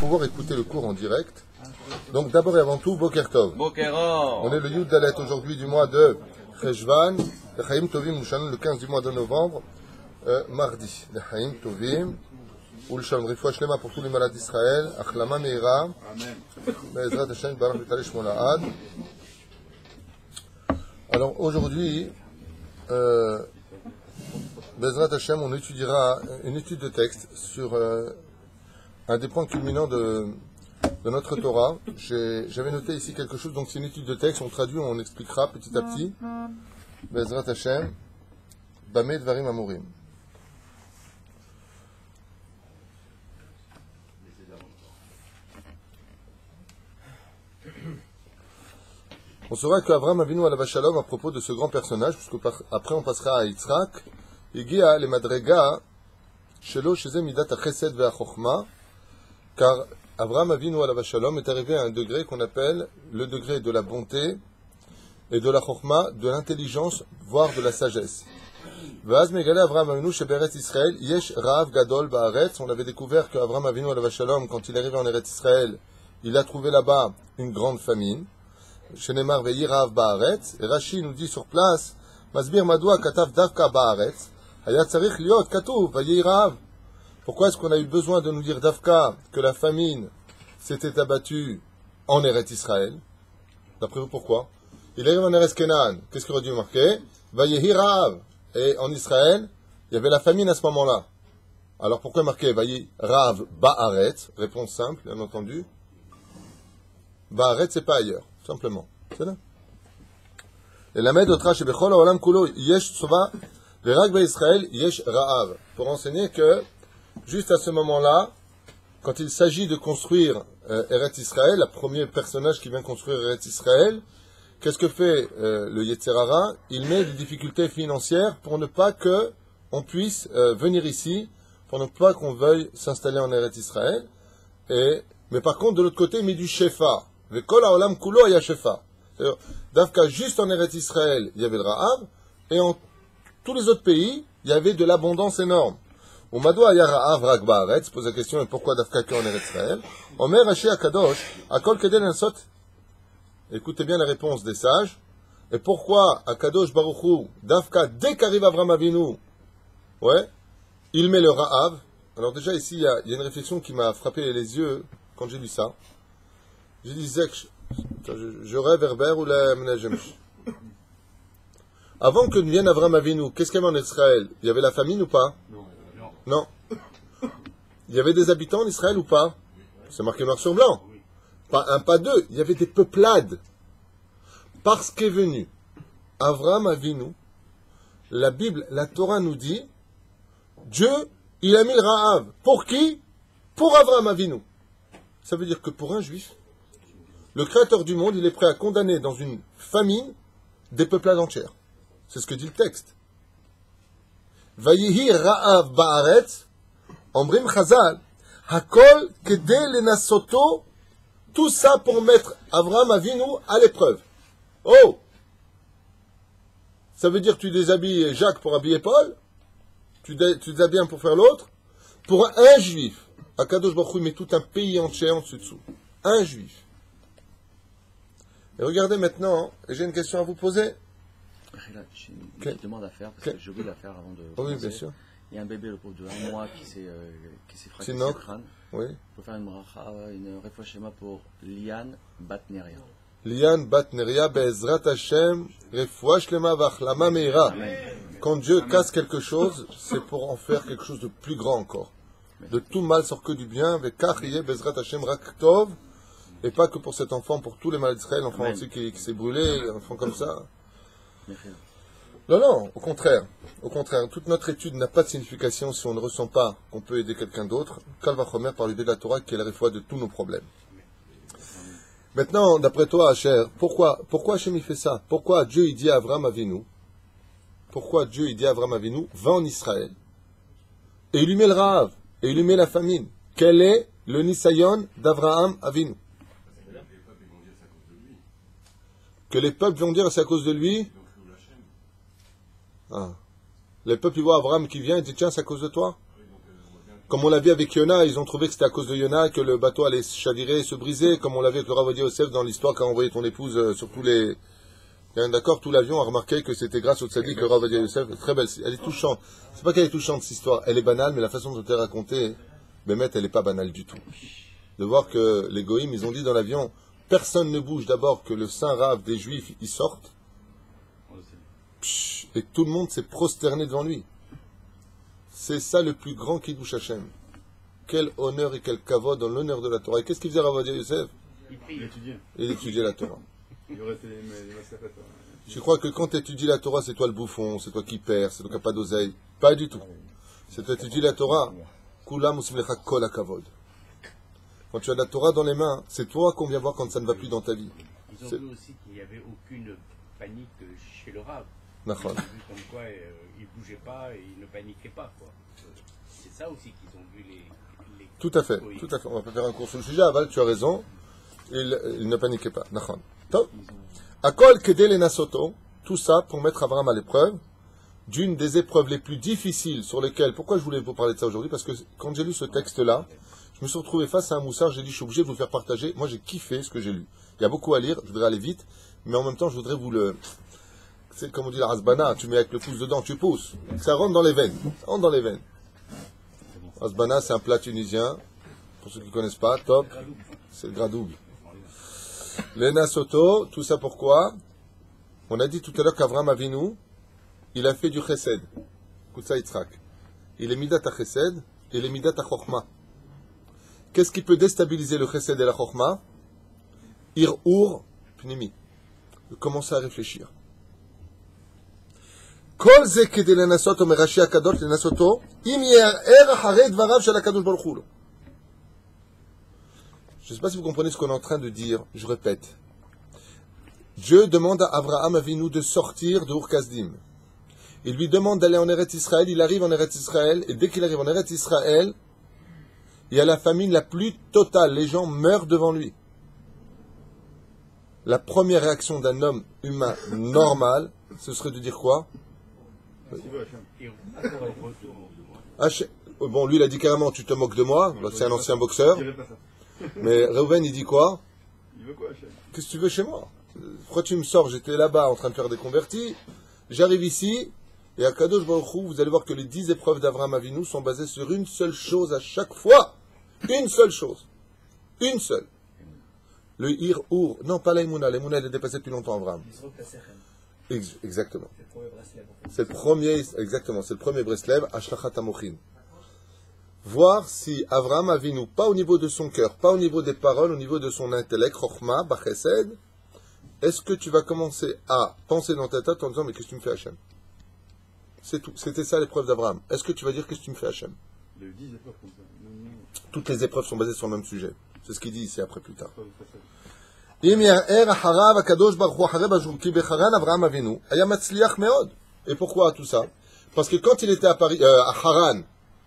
pouvoir écouter le cours en direct. Donc d'abord et avant tout, Boker Tov. On est le Yud Dalet aujourd'hui du mois de Cheshvan, Chaim Tovim Ushan, le 15 du mois de novembre, mardi. Chaim Tovim, Ulshan, Rifouach Shlema pour tous les malades d'Israël, Achlama Meira, Be'ezrat Hashem, Barak V'talei Shmo La'ad. Alors aujourd'hui, Be'ezrat Hashem, on étudiera une étude de texte sur un des points culminants de notre Torah. J'avais noté ici quelque chose, donc c'est une étude de texte, on traduit, on expliquera petit à petit. Be'ezrat Hashem, Bameh Dvarim Amurim. On saura qu'Avraham Avinu alav shalom, à propos de ce grand personnage, puisque après on passera à Yitzhak, Igia le madrega shelo sheze midat hachesed ve'achokma, car Avraham Avinu alav shalom est arrivé à un degré qu'on appelle le degré de la bonté et de la chokma, de l'intelligence, voire de la sagesse. Vaz megale Avraham Avinu sheberet Israël yesh ra'av gadol ba'aretz. On avait découvert qu'Avraham Avinu alav shalom, quand il est arrivé en Eretz Israël, il a trouvé là-bas une grande famine. Shenemar ve'yi ra'av ba'aretz. Et Rashi nous dit sur place, Masbir madoua katav davka ba'aretz. Haya tzarich liot katuv ve'yi ra'av. Pourquoi est-ce qu'on a eu besoin de nous dire davka que la famine s'était abattue en Eretz Israël? D'après vous, pourquoi? Il arrive en Eretz Kenan. Qu'est-ce qu'il aurait dû marquer? Ve'yi ra'av. Et en Israël, il y avait la famine à ce moment-là. Alors pourquoi marquer ve'yi ra'av ba'aretz? Réponse simple, bien entendu. Ba'aretz, c'est pas ailleurs. Simplement. C'est là. Et la médotra chez Bechol Olam Kulo Yesh Tsova Verak Israël Yesh Ra'av. Pour enseigner que, juste à ce moment-là, quand il s'agit de construire Eretz Israël, le premier personnage qui vient construire Eretz Israël, qu'est-ce que fait le Yetzer Hara? Il met des difficultés financières pour ne pas que on puisse venir ici, pour ne pas qu'on veuille s'installer en Eretz Israël. Mais par contre, de l'autre côté, il met du Shefa. Vekol haolam kulo haya shefa. C'est-à-dire, d'Afka, juste en Eretz Israël, il y avait le Ra'av, et en tous les autres pays, il y avait de l'abondance énorme. Au Mado haya Ra'av rak ba'aretz, pose la question, et pourquoi d'Afka qu'en Eretz Israël? Omer Rashi Akadosh, akol kedel ensot. Écoutez bien la réponse des sages. Et pourquoi Akadosh Baruchu, d'Afka, dès qu'arrive Avraham Avinu, ouais, il met le Ra'av. Alors déjà ici, il y a une réflexion qui m'a frappé les yeux quand j'ai lu ça. Je disais que je rêve Herber ou la Menajemch. Avant que ne vienne Avraham Avinu, qu'est-ce qu'il y avait en Israël? Il y avait la famine ou pas? Non. Il y avait des habitants en Israël ou pas? C'est marqué noir sur blanc. Pas un, pas deux. Il y avait des peuplades. Parce qu'est venu Avraham Avinu, la Bible, la Torah nous dit, Dieu, il a mis le Ra'av. Pour qui? Pour Avraham Avinu. Ça veut dire que pour un juif, le créateur du monde, il est prêt à condamner dans une famine des peuplades entières. C'est ce que dit le texte. Vayihi ra'av ba'aretz, ombrim chazal, hakol kedei lenasoto, tout ça pour mettre Avraham Avinu à l'épreuve. Oh! Ça veut dire que tu déshabilles Jacques pour habiller Paul? Tu déshabilles un pour faire l'autre? Pour un juif, Akadosh Baruch Hu met tout un pays entier en dessous. Un juif. Et regardez maintenant, et j'ai une question à vous poser. J'ai une petite demande à faire, parce que j'ai oublié de la faire avant de commencer. Oui, bien sûr. Il y a un bébé, le pauvre de 1 mois, qui s'est fracassé le crâne. Oui. Il faut faire une bracha, une refouach shema pour Liane Batneria. Liane Batneria, Be'ezrat Hashem, refouach shlema v'achlama meira. Quand Dieu casse quelque chose, c'est pour en faire quelque chose de plus grand encore. De tout mal sort que du bien, ve'kach yeh Be'ezrat Hashem rak tov. Et pas que pour cet enfant, pour tous les malades d'Israël, l'enfant aussi qui s'est brûlé, un enfant comme ça. Non, au contraire. Au contraire, toute notre étude n'a pas de signification si on ne ressent pas qu'on peut aider quelqu'un d'autre. Kalvachomer par l'idée de la Torah qui est la réfoua de tous nos problèmes. Maintenant, d'après toi, Hacher, pourquoi Hachem il fait ça? Pourquoi Dieu il dit à Avraham Avinu, va en Israël, et il lui met le Ra'av, et il lui met la famine. Quel est le Nisayon d'Avraham Avinu? Que les peuples vont dire c'est à cause de lui. Ah. Les peuples ils voient Abraham qui vient et disent tiens c'est à cause de toi. Comme on l'a vu avec Yona, ils ont trouvé que c'était à cause de Yona que le bateau allait se chavirer et se briser, comme on l'a vu avec le Rav Ovadia Yosef dans l'histoire quand on envoyé ton épouse sur tous les... D'accord, tout l'avion a remarqué que c'était grâce au tzaddik que le Rav Ovadia Yosef, très belle, elle est touchante. C'est pas qu'elle est touchante cette histoire, elle est banale, mais la façon dont elle est racontée, Bémet, elle est pas banale du tout. De voir que les goïms, ils ont dit dans l'avion, personne ne bouge d'abord que le saint Rav des Juifs, il sorte, et tout le monde s'est prosterné devant lui. C'est ça le plus grand Kiddush Hashem. Quel honneur et quel kavod dans l'honneur de la Torah. Et qu'est-ce qu'il faisait Rav Ovadia Yosef? Il étudiait la Torah. Je crois que quand tu étudies la Torah, c'est toi le bouffon, c'est toi qui perds, c'est toi qui n'as pas d'oseille. Pas du tout. C'est toi qui étudies la Torah. Kulam usmlecha kol hakavod. Quand tu as la Torah dans les mains, c'est toi qu'on vient voir quand ça ne va plus dans ta vie. Ils ont vu aussi qu'il n'y avait aucune panique chez le Rav. Ils ont vu comme quoi il ne bougeait pas et il ne paniquait pas. Quoi. C'est ça aussi qu'ils ont vu les tout à fait, tout à fait. On va pas faire un cours sur le sujet. Aval, tu as raison. Il ne paniquait pas. Top. Akol kedel enasoto. Tout ça pour mettre Abraham à l'épreuve d'une des épreuves les plus difficiles sur lesquelles... Pourquoi je voulais vous parler de ça aujourd'hui? Parce que quand j'ai lu ce texte-là, je me suis retrouvé face à un moussard, j'ai dit, je suis obligé de vous le faire partager. Moi, j'ai kiffé ce que j'ai lu. Il y a beaucoup à lire, je voudrais aller vite, mais en même temps, je voudrais vous le... C'est comme on dit la rasbana, tu mets avec le pouce dedans, tu pousses. Ça rentre dans les veines. Ça rentre dans les veines. Rasbana, c'est un plat tunisien. Pour ceux qui ne connaissent pas, top. C'est le gras double. Lena Soto, tout ça pourquoi? On a dit tout à l'heure qu'Avram Avinu, il a fait du chesed. Écoute ça, Yitzhak. Il est midat à chesed et il est midat à chokhmah. Qu'est-ce qui peut déstabiliser le chesed et la chokhmah? Ir-ur pnimi. De commencer à réfléchir. Kol ze kede lenasoto merashi akadosh lenasoto im ye'er acharei dvarav shel hakadosh baruch hu. Je ne sais pas si vous comprenez ce qu'on est en train de dire. Je répète. Dieu demande à Avraham Avinu de sortir de Ur-Kasdim. Il lui demande d'aller en Eretz Israël. Il arrive en Eretz Israël. Et dès qu'il arrive en Eretz Israël, il y a la famine la plus totale. Les gens meurent devant lui. La première réaction d'un homme humain normal, ce serait de dire quoi? Bon, lui, il a dit carrément, tu te moques de moi. C'est un ancien boxeur. Mais Reuven, il dit quoi? Qu'est-ce que tu veux chez moi? Pourquoi tu me sors? J'étais là-bas en train de faire des convertis. J'arrive ici. Et à Kadosh Baruch Hu, vous allez voir que les 10 épreuves d'Avraham Avinu sont basées sur une seule chose à chaque fois. Une seule chose. Une seule. Le Ir-Ur. Non, pas l'Aïmouna. L'Aïmouna, elle est dépassée depuis longtemps, Avraham. Exactement. C'est le premier, exactement. C'est le premier Breslev, Ashlachat Amochin. Voir si Avraham Avinu, pas au niveau de son cœur, pas au niveau des paroles, au niveau de son intellect, Chokhmah, Bachesed, est-ce que tu vas commencer à penser dans ta tête en disant, mais qu'est-ce que tu me fais, Hachem? C'est tout. C'était ça l'épreuve d'Abraham. Est-ce que tu vas dire qu'est-ce que tu me fais, Hachem? Il y a eu 10 épreuves comme ça. Toutes les épreuves sont basées sur le même sujet. C'est ce qu'il dit ici après plus tard. Et pourquoi tout ça? Parce que quand il était à Paris, à Haran,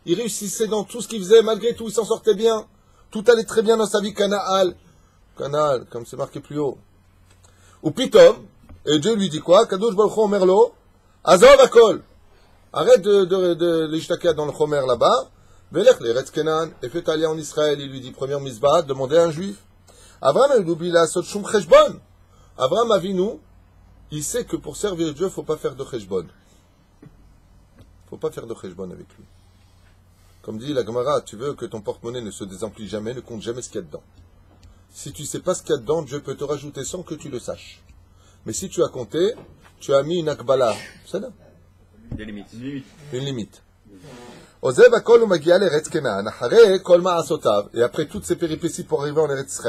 il réussissait dans tout ce qu'il faisait, malgré tout, il s'en sortait bien. Tout allait très bien dans sa vie, Canaan, comme c'est marqué plus haut. Ou Pitom, et Dieu lui dit quoi? Kadosh Baruch Hu Merlo, Azov Akol. Arrête de l'ishtakia dans le Chomer là-bas. Velech l'Eretz Kenan, et fais aller en Israël. Il lui dit, première misbah, demandez à un juif. Avraham, il oublie la sot shum cheshbon. Avraham Avinu, il sait que pour servir Dieu, il ne faut pas faire de cheshbon. Il ne faut pas faire de cheshbon avec lui. Comme dit la Gemara, tu veux que ton porte-monnaie ne se désemplit jamais, ne compte jamais ce qu'il y a dedans. Si tu ne sais pas ce qu'il y a dedans, Dieu peut te rajouter sans que tu le saches. Mais si tu as compté, tu as mis une akbala. C'est là. Des limites. Une limite. Et après toutes ces péripéties pour arriver en Eretz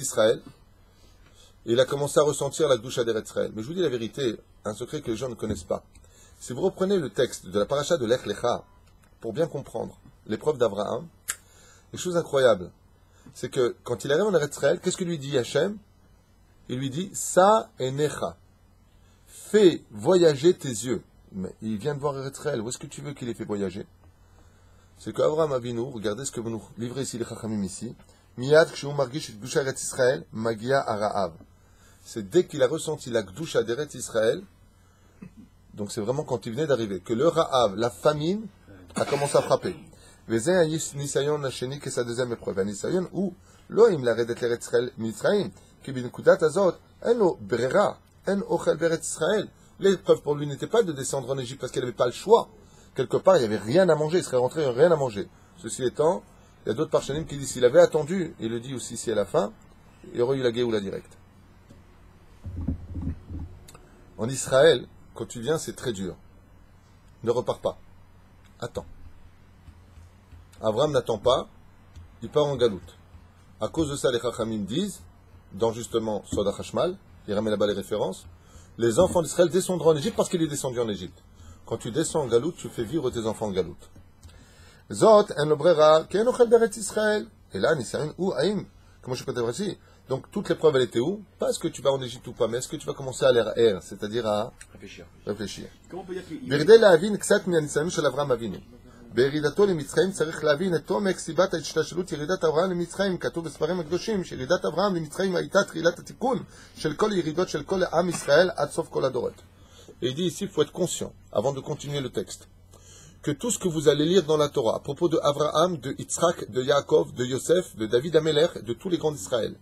Israël, il a commencé à ressentir la Gdusha d'Eretz Israël. Mais je vous dis la vérité, un secret que les gens ne connaissent pas. Si vous reprenez le texte de la paracha de Lech Lecha, pour bien comprendre l'épreuve d'Abraham, les choses incroyables, c'est que quand il arrive en Eretz Israël, qu'est-ce que lui dit Hachem? Il lui dit, Sa enecha, fais voyager tes yeux. Mais il vient de voir Eretz Israël, où est-ce que tu veux qu'il ait fait voyager? C'est qu'Abraham Avinu, regardez ce que vous nous livrez ici, les Chachamim ici, Miyad kshu margish Gdusha Eretz Israël, magia ara'av. C'est dès qu'il a ressenti la Gdusha d'Eretz Israël, donc c'est vraiment quand il venait d'arriver, que le Ra'av, la famine, a commencé à frapper. Vezé Nisayon Hasheni, qui est sa deuxième épreuve. Un Nisayon où Loim l'aredet l'Eretz Israël Mitzraim, qui bin Kudat Azot, en lo brera, en ochel b'Eretz Israël. L'épreuve pour lui n'était pas de descendre en Égypte parce qu'elle n'avait pas le choix. Quelque part, il n'y avait rien à manger, il serait rentré, il n'y avait rien à manger. Ceci étant, il y a d'autres parchanim qui disent s'il avait attendu, il le dit aussi si à la fin, il y aurait eu la Géoula directe. En Israël, quand tu viens, c'est très dur. Ne repars pas. Attends. Abraham n'attend pas, il part en galoute. À cause de ça, les Chachamim disent, dans justement Soda Hashmal, il ramène là-bas les références, les enfants d'Israël descendront en Égypte parce qu'il est descendu en Égypte. Quand tu descends en galoute, tu fais vivre tes enfants en galoute. Zot, en l'obrera, qu'en ochel b'Eretz Israël. Et là, Nisayon ou Haïm. Comment je peux te dire? Donc, toute l'épreuve, elle était où? Pas est-ce que tu vas en Égypte ou pas, mais est-ce que tu vas commencer à l'air, c'est-à-dire à réfléchir. Comment on peut dire qu'il Berdé la avin ksat mianisayon shel Avram Avinu. בירידתו למצרים צריך להבין את עומק סיבת ההשתלשלות ירידת אברהם למצרים. כתוב בספרים הקדושים שירידת אברהם למצרים הייתה תחילת התיקון של כל ירידות של כל עם ישראל עד סוף כל הדורות. Et il dit ici, il faut être conscient, avant de continuer le texte, que tout ce que vous allez lire dans la Torah, à propos de Abraham, de Yitzhak, de Yaakov, de Yosef, de David Amelech, de tous les grands d'Israël,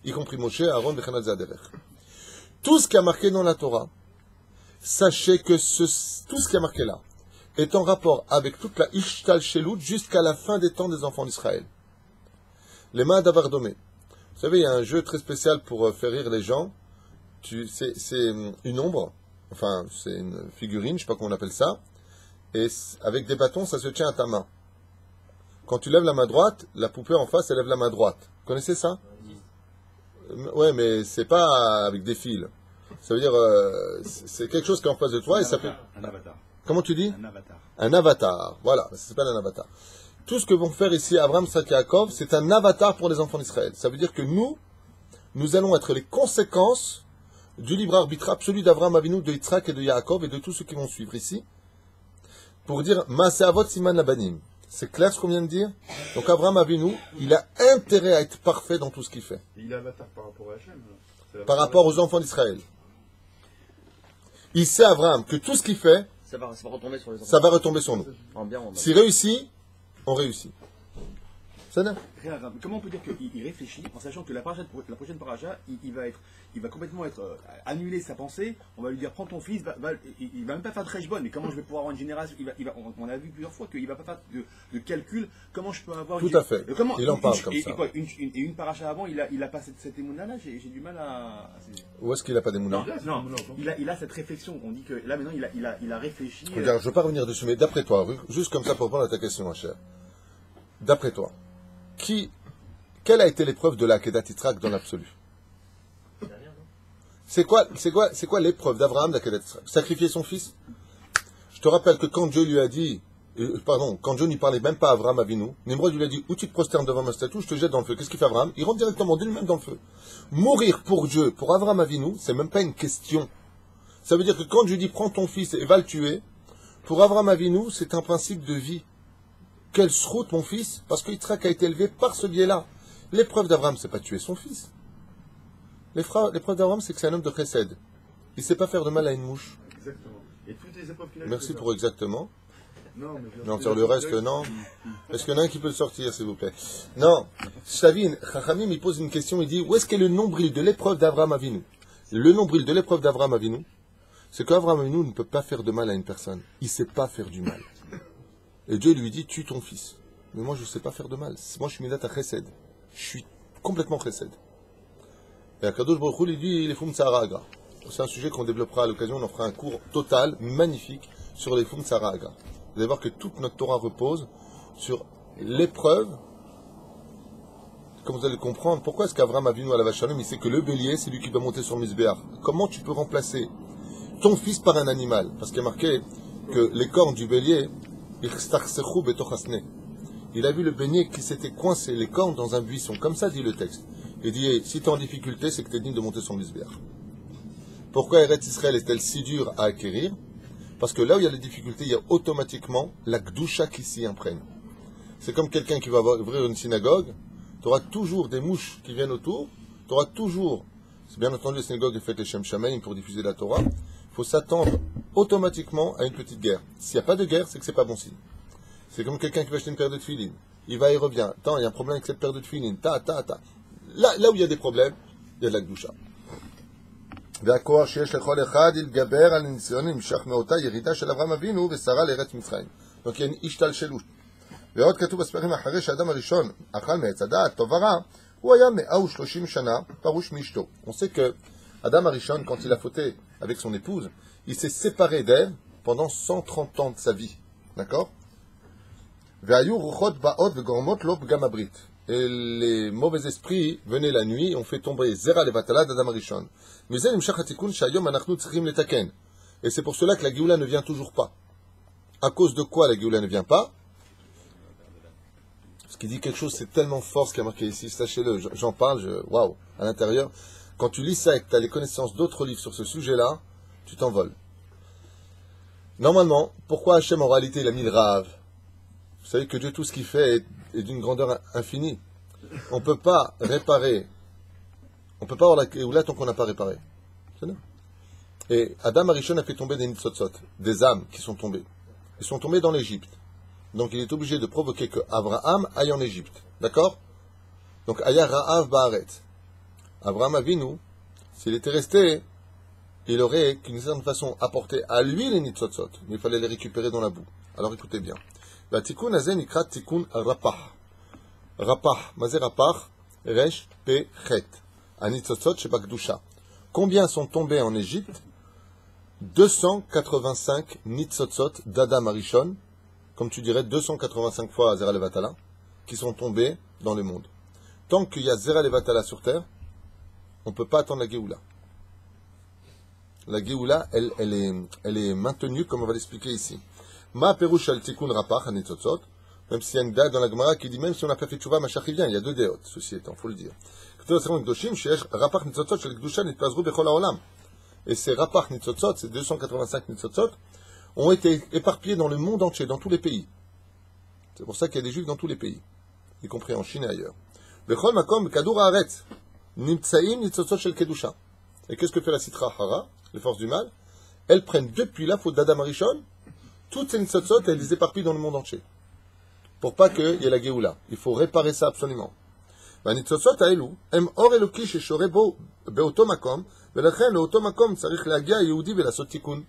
y compris Moshe, Aaron, Bechanat Zaderech. Tout ce qui a marqué dans la Torah, sachez que tout ce qui a marqué là, est en rapport avec toute la Ishtal Shelut jusqu'à la fin des temps des enfants d'Israël. Les mains d'Avardomé. Vous savez, il y a un jeu très spécial pour faire rire les gens. C'est une ombre, enfin, c'est une figurine, je ne sais pas comment on appelle ça, et avec des bâtons, ça se tient à ta main. Quand tu lèves la main droite, la poupée en face, elle lève la main droite. Vous connaissez ça? Ouais, mais c'est pas avec des fils. Ça veut dire, c'est quelque chose qui est en face de toi et ça peut... Un avatar. Comment tu dis? Un avatar. Un avatar. Voilà, ça s'appelle un avatar. Tout ce que vont faire ici Abraham, Isaac et Yaakov, c'est un avatar pour les enfants d'Israël. Ça veut dire que nous allons être les conséquences du libre arbitre absolu d'Abraham Avinu, de Yitzhak et de Yaakov et de tous ceux qui vont suivre ici. Pour dire, Maaseh Avot Siman Labanim. C'est clair ce qu'on vient de dire? Donc Abraham Avinu, il a intérêt à être parfait dans tout ce qu'il fait. Et il est avatar par rapport à Hachem. Par rapport aux enfants d'Israël. Il sait, Abraham, que tout ce qu'il fait, Ça va retomber sur les enfants. ça va retomber sur nous. En bien ou en mal. S'il réussit, on réussit. C'est ça? Comment on peut dire qu'il réfléchit en sachant que la prochaine paracha, il va complètement être annuler sa pensée. On va lui dire prends ton fils, il va même pas faire de très bonne. Mais comment je vais pouvoir avoir une génération? On a vu plusieurs fois qu'il va pas faire de calcul. Comment je peux avoir Tout à fait. Il en parle comme ça. Et une paracha avant, il a pas cette émouna-là. J'ai du mal à. Où est-ce qu'il n'a pas des moulins? Non. Il a cette réflexion. On dit que là maintenant il a réfléchi. Regarde, je ne veux pas revenir dessus, mais d'après toi, juste comme ça pour répondre à ta question, ma chère. D'après toi, quelle a été l'épreuve de la Kedat Yitzhak dans l'absolu? C'est quoi l'épreuve d'Abraham de la Kedat Yitzhak? Sacrifier son fils? Je te rappelle que quand Dieu lui a dit, quand Dieu n'y parlait même pas à Abraham Avinu, Nimrod lui a dit, ou tu te prosternes devant ma statue, je te jette dans le feu. Qu'est-ce qu'il fait Abraham? Il rentre directement de lui-même dans le feu. Mourir pour Dieu, pour Abraham Avinu, c'est même pas une question. Ça veut dire que quand Dieu dit, prends ton fils et va le tuer, pour Abraham Avinu, c'est un principe de vie. Quelle sroute, mon fils? Parce que Yitzhak a été élevé par ce biais-là. L'épreuve d'Abraham, c'est pas tuer son fils. L'épreuve d'Abraham, c'est que c'est un homme de chesed. Il ne sait pas faire de mal à une mouche. Exactement. Et toutes les épreuves qu'il a Merci pour exactement. Non, mais Non, sur le reste, non. Est-ce qu'il y en a un qui peut le sortir, s'il vous plaît? Non. Shavin, Chachamim, il pose une question, il dit, où est-ce qu'est le nombril de l'épreuve d'Abraham Avinu? Le nombril de l'épreuve d'Abraham Avinu, c'est qu'Abraham Avinu ne peut pas faire de mal à une personne. Il ne sait pas faire du mal. Et Dieu lui dit, tue ton fils. Mais moi, je ne sais pas faire de mal. Moi, je suis Midat à Chesed. Je suis complètement Chesed. Et Akadosh Baruch Hu, il dit, les Fum Tzara Agra. C'est un sujet qu'on développera à l'occasion. On en fera un cours total, magnifique, sur les Fum Tzara Agra. Vous allez voir que toute notre Torah repose sur l'épreuve. Comme vous allez comprendre, pourquoi est-ce qu'Avraham Avinu à la Vachalom, il sait que le bélier, c'est lui qui doit monter sur le Misbéach. Comment tu peux remplacer ton fils par un animal? Parce qu'il y a marqué que les cornes du bélier, il a vu le bélier qui s'était coincé les cornes dans un buisson. Comme ça dit le texte. Il dit, si tu es en difficulté, c'est que tu es digne de monter sur le Misbéach. Pourquoi Eretz Israël est-elle si dure à acquérir? Parce que là où il y a les difficultés, il y a automatiquement la Gdusha qui s'y imprègne. C'est comme quelqu'un qui va ouvrir une synagogue, tu auras toujours des mouches qui viennent autour, tu auras toujours, c'est bien entendu, la synagogue est faite les Shem Shamaim pour diffuser la Torah, il faut s'attendre automatiquement à une petite guerre. S'il n'y a pas de guerre, c'est que c'est pas bon signe. C'est comme quelqu'un qui va acheter une paire de tefilines. Il va et revient. Attends, il y a un problème avec cette paire de tefilines. Là où il y a des problèmes, il y a de la gdoucha. והכוח שיש לכל אחד יתגבר על ניסיון למשך מאותה ירידה של אברהם אבינו ושרה לארץ מצרים. donc il y a une השתלשלות. ועוד כתוב בספרים אחרי שהאדם הראשון אכל מעץ הדעת טוב ורע, הוא היה 130 שנה פרוש מאשתו. On sait que Adam Arishon, quand il a fauté avec son épouse, il s'est séparé d'elle pendant 130 ans de sa vie. D'accord? והיו רוחות באות וגורמות לו פגם הברית. Et les mauvais esprits venaient la nuit et ont fait tomber Zera Levatala d'Adam Arishon. Mais c'est et c'est pour cela que la Géoula ne vient toujours pas. À cause de quoi la Géoula ne vient pas? Parce qu'il dit quelque chose, c'est tellement fort ce qui a marqué ici, sachez-le, j'en parle, waouh, à l'intérieur. Quand tu lis ça et que tu as les connaissances d'autres livres sur ce sujet-là, tu t'envoles. Normalement, pourquoi Hachem en réalité il a mis le Rav? Vous savez que Dieu, tout ce qu'il fait est d'une grandeur infinie. On ne peut pas réparer. On ne peut pas avoir la Géoula tant qu'on n'a pas réparé. C'est là. Et Adam Arishon a fait tomber des nitzotzot, des âmes qui sont tombées. Ils sont tombés dans l'Égypte. Donc il est obligé de provoquer que Abraham aille en Égypte. D'accord? Donc Aya Ra'av Ba'aret. Abraham Avinu, s'il était resté, il aurait, d'une certaine façon, apporté à lui les nitzotzot. Mais il fallait les récupérer dans la boue. Alors écoutez bien. La tikkun hazen ikrat tikkun rapah. Rapah, mazé rapah, resh pe chet. Anitzotzot sheba kedusha. Combien sont tombés en Égypte? 285 nitzotzot d'Adam Arishon, comme tu dirais 285 fois Zera Levatala, qui sont tombés dans le monde. Tant qu'il y a Zera Levatala sur terre, on ne peut pas attendre la Géoula. La Géoula, elle est maintenue, comme on va l'expliquer ici. Ma perush al tikkun rapach anitzotzot, même s'il y a une date dans la Gemara qui dit même si on n'a pas fait tchouva, Mashiach vient, il y a deux déotes, ceci étant, faut le dire. Et ces rapach nitzotzot, ces 285 nitzotzot, ont été éparpillés dans le monde entier, dans tous les pays. C'est pour ça qu'il y a des juifs dans tous les pays, y compris en Chine et ailleurs. Et qu'est-ce que fait la Sitra Hara, les forces du mal? Elles prennent depuis la faute d'Adam Arishon, toutes ces nitzotzot, elles les éparpillent dans le monde entier. Pour pas qu'il y ait la Géoula. Il faut réparer ça absolument. והניצוצות האלו הם אור אלוקי ששורה בו באותו מקום, ולכן לאותו מקום צריך להגיע היהודי ולעשות תיקון.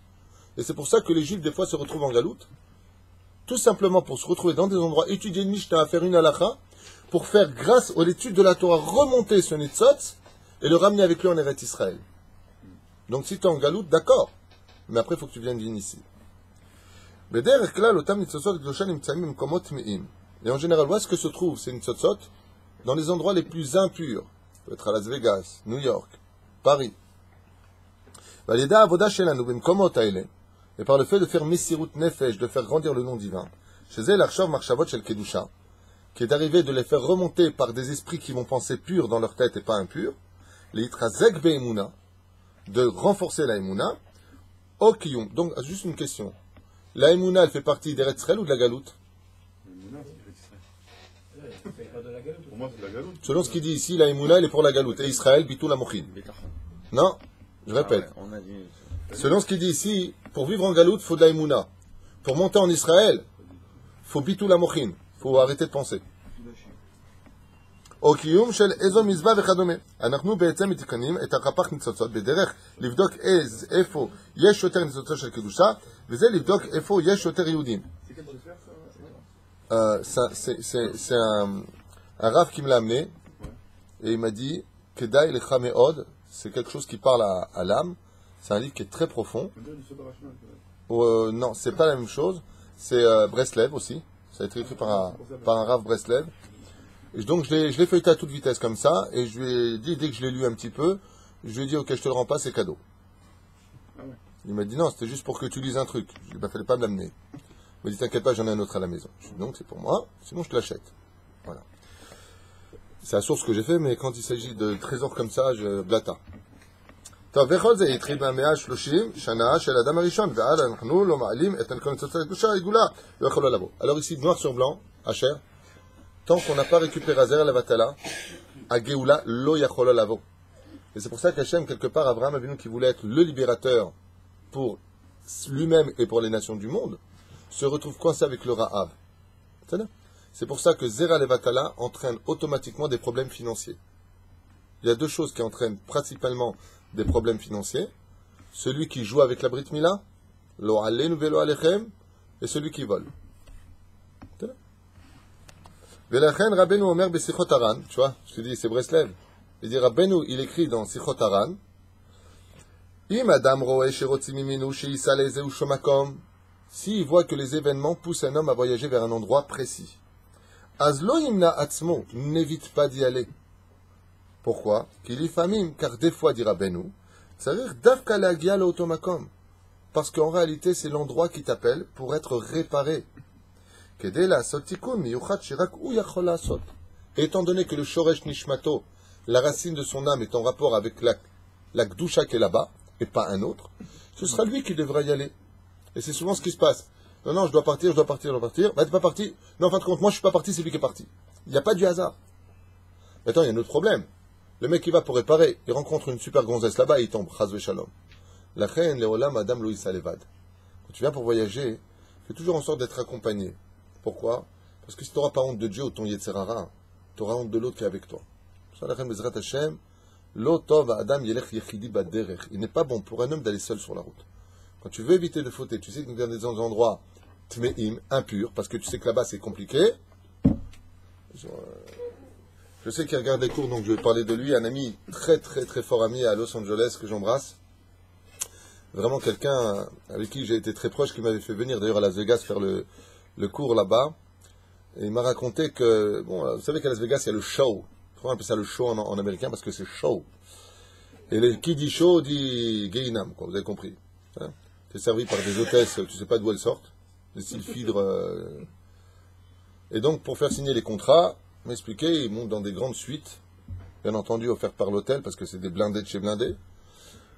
Et c'est pour ça que les juifs des fois se retrouvent en galoute, tout simplement pour se retrouver dans des endroits, étudier une Mishnah, faire une halakha, pour faire grâce à l'étude de la Torah, remonter ce nitzotz et le ramener avec lui en Eretz Israël. Donc si tu es en galoute, d'accord, mais après il faut que tu viennes ici. בדרך כלל אותם ניצוצות קדושה נמצאים במקומות טמאים. Et en général, où est-ce que se trouvent ces nitzotzot? Dans les endroits les plus impurs. Peut-être à Las Vegas, New York, Paris. Et par le fait de faire Messirut Nefesh, de faire grandir le nom divin, chez elle, l'Archav Marchavot Shel Kedusha, qui est d'arriver de les faire remonter par des esprits qui vont penser purs dans leur tête et pas impurs, les Yitrazek Be'emuna, de renforcer la Emuna, au Kiyum. Donc, juste une question. La Emuna, elle fait partie d'Eretz Israël ou de la Galoute? Pour moi, c'est de la galoute. Selon ce qu'il dit ici, la Emouna, elle est pour la Galoute. Et Israël, Bitou la Mochin. Non, je répète. Selon ce qu'il dit ici, pour vivre en Galoute, il faut de la Emouna. Pour monter en Israël, il faut Bitou la Mochin. Il faut arrêter de penser. או קיום של איזו מזבח וכדומה. אנחנו בעצם מתקנים את הרפ"ח ניצוצות בדרך לבדוק איפה יש יותר ניצוצות של קדושה, וזה לבדוק איפה יש יותר יהודים. C'est un Rav qui me l'a amené et il m'a dit Kedai Lecha Meod, c'est quelque chose qui parle à l'âme. C'est un livre qui est très profond. Non, c'est pas la même chose. C'est Breslev aussi. Ça a été écrit par un Rav Breslev. Et donc je l'ai feuilleté à toute vitesse comme ça et je lui ai dit, dès que je l'ai lu un petit peu, je lui ai dit ok, je te le rends pas, c'est cadeau. Il m'a dit non, c'était juste pour que tu lises un truc. Je lui ai dit bah, fallait pas me l'amener. Il m'a dit t'inquiète pas, j'en ai un autre à la maison. Je lui ai dit donc c'est pour moi, sinon je te l'achète. Voilà. C'est la source que j'ai fait, mais quand il s'agit de trésors comme ça, je blata. Alors ici, noir sur blanc, Hacher, tant qu'on n'a pas récupéré Zera Levatala, à Géoula, lo yachol lavo. Et c'est pour ça qu'Hachem, quelque part, Abraham Avinu, qui voulait être le libérateur pour lui-même et pour les nations du monde, se retrouve coincé avec le Ra'av. C'est pour ça que Zera Levatala entraîne automatiquement des problèmes financiers. Il y a deux choses qui entraînent principalement des problèmes financiers. Celui qui joue avec la Brit Mila, Lo Alenu Velo Alechem, et celui qui vole. Velachen Rabbeinu Omer Besichot Haran, tu vois, je te dis, c'est Breslev. Il dit Rabbeinu, il écrit dans Sichot Haran, Im Adam Roe Sherotzim Miminu Sheisa Lezeu Shomakom, s'il voit que les événements poussent un homme à voyager vers un endroit précis. Azlo Imna Atzmo, n'évite pas d'y aller. Pourquoi? Qu'il y famine, car des fois, dit Rabbeinu, ça veut dire Davka Lagia le Otomakom. Parce qu'en réalité, c'est l'endroit qui t'appelle pour être réparé. Étant donné que le Shoresh Nishmato, la racine de son âme, est en rapport avec la Gdusha qui est là-bas, et pas un autre, ce sera lui qui devra y aller. Et c'est souvent ce qui se passe. Non, je dois partir. Bah, t'es pas parti. Non, en fin de compte, moi je suis pas parti, c'est lui qui est parti. Il n'y a pas du hasard. Maintenant, il y a un autre problème. Le mec qui va pour réparer, il rencontre une super gonzesse là-bas et il tombe. Chazve shalom. La reine, Léola, Madame Louisa Levad. Quand tu viens pour voyager, fais toujours en sorte d'être accompagné. Pourquoi? Parce que si tu n'auras pas honte de Dieu ou ton Yetzerara, tu auras honte de l'autre qui est avec toi. Ça, la reine Bezrat Hashem, l'otov Adam Yelech Yechidi Baderech. Il n'est pas bon pour un homme d'aller seul sur la route. Quand tu veux éviter de fauter, tu sais que dans des endroits tmeim, impurs, parce que tu sais que là-bas c'est compliqué. Je sais qu'il regarde les cours, donc je vais parler de lui, un ami très très très fort ami à Los Angeles que j'embrasse. Vraiment quelqu'un avec qui j'ai été très proche, qui m'avait fait venir d'ailleurs à Las Vegas faire le cours là-bas. Et il m'a raconté que, bon, vous savez qu'à Las Vegas il y a le show. On appelle ça le show en américain parce que c'est show. Et qui dit show dit Geinam, quoi, vous avez compris. Hein? Tu es servi par des hôtesses, tu sais pas d'où elles sortent, des sylphidres. Et donc pour faire signer les contrats, m'expliquer, ils montent dans des grandes suites, bien entendu offertes par l'hôtel parce que c'est des blindés de chez blindés.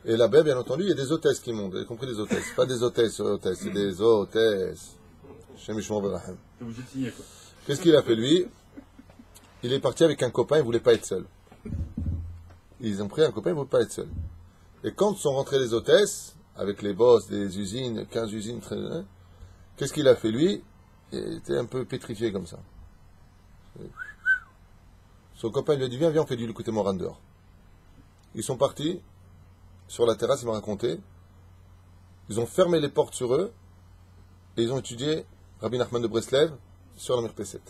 Et là-bas, bien entendu, il y a des hôtesses qui montent. Vous avez compris, des hôtesses. Pas des hôtesses, c'est des hôtesses. Qu'est-ce qu'il a fait, lui? Il est parti avec un copain, il ne voulait pas être seul. Ils ont pris un copain, il ne voulait pas être seul. Et quand sont rentrées les hôtesses, avec les boss des usines, 15 usines, qu'est-ce qu'il a fait, lui? Il était un peu pétrifié comme ça. Son copain lui a dit, viens, on fait du côté Moran dehors. Ils sont partis. Sur la terrasse, il m'a raconté, ils ont fermé les portes sur eux et ils ont étudié Rabbi Nachman de Breslev sur la Mirpesset.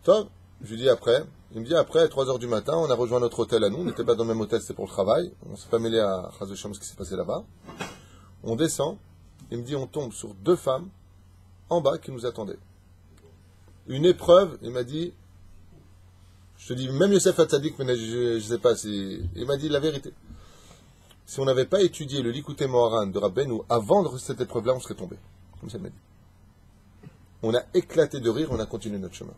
Top, je lui dis après, il me dit après, à 3h du matin, on a rejoint notre hôtel à nous, on n'était pas dans le même hôtel, c'était pour le travail, on ne s'est pas mêlé à Chazvesham ce qui s'est passé là-bas. On descend, il me dit on tombe sur 2 femmes en bas qui nous attendaient. Une épreuve, il m'a dit, je te dis, même Yosef Hatzadik, mais je ne sais pas si, il m'a dit la vérité. Si on n'avait pas étudié le Likutei Moharan de Rabbeinu avant cette épreuve-là, on serait tombé. Comme ça, il m'a dit. On a éclaté de rire, on a continué notre chemin.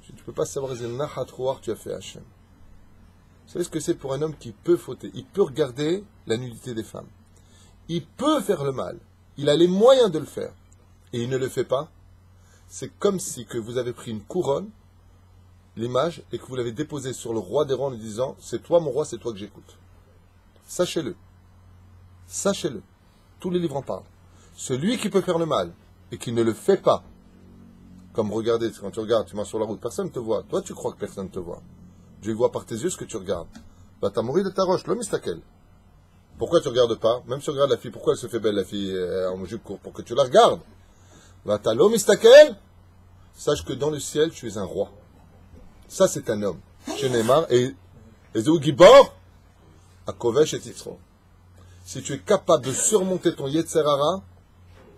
Tu ne peux pas savoir les nachat ruach tu as fait Hachem. Vous savez ce que c'est pour un homme qui peut fauter? Il peut regarder la nudité des femmes. Il peut faire le mal. Il a les moyens de le faire. Et il ne le fait pas. C'est comme si que vous avez pris une couronne, l'image, et que vous l'avez déposée sur le roi des rois en lui disant, c'est toi mon roi, c'est toi que j'écoute. Sachez-le. Sachez-le. Tous les livres en parlent. Celui qui peut faire le mal et qui ne le fait pas, comme regardez, quand tu regardes, tu marches sur la route, personne ne te voit. Toi, tu crois que personne ne te voit. Dieu voit par tes yeux ce que tu regardes. Bah, t'as mouru de ta roche, l'homme istakel. Pourquoi tu ne regardes pas? Même si tu regardes la fille, pourquoi elle se fait belle, la fille, en jupe courte? Pour que tu la regardes. Bah, t'as l'homme istakel. Sache que dans le ciel, tu es un roi. Ça, c'est un homme. Chez Neymar, et Zéou Gibor, à Kovesh et Titzro. Si tu es capable de surmonter ton Yetzerara,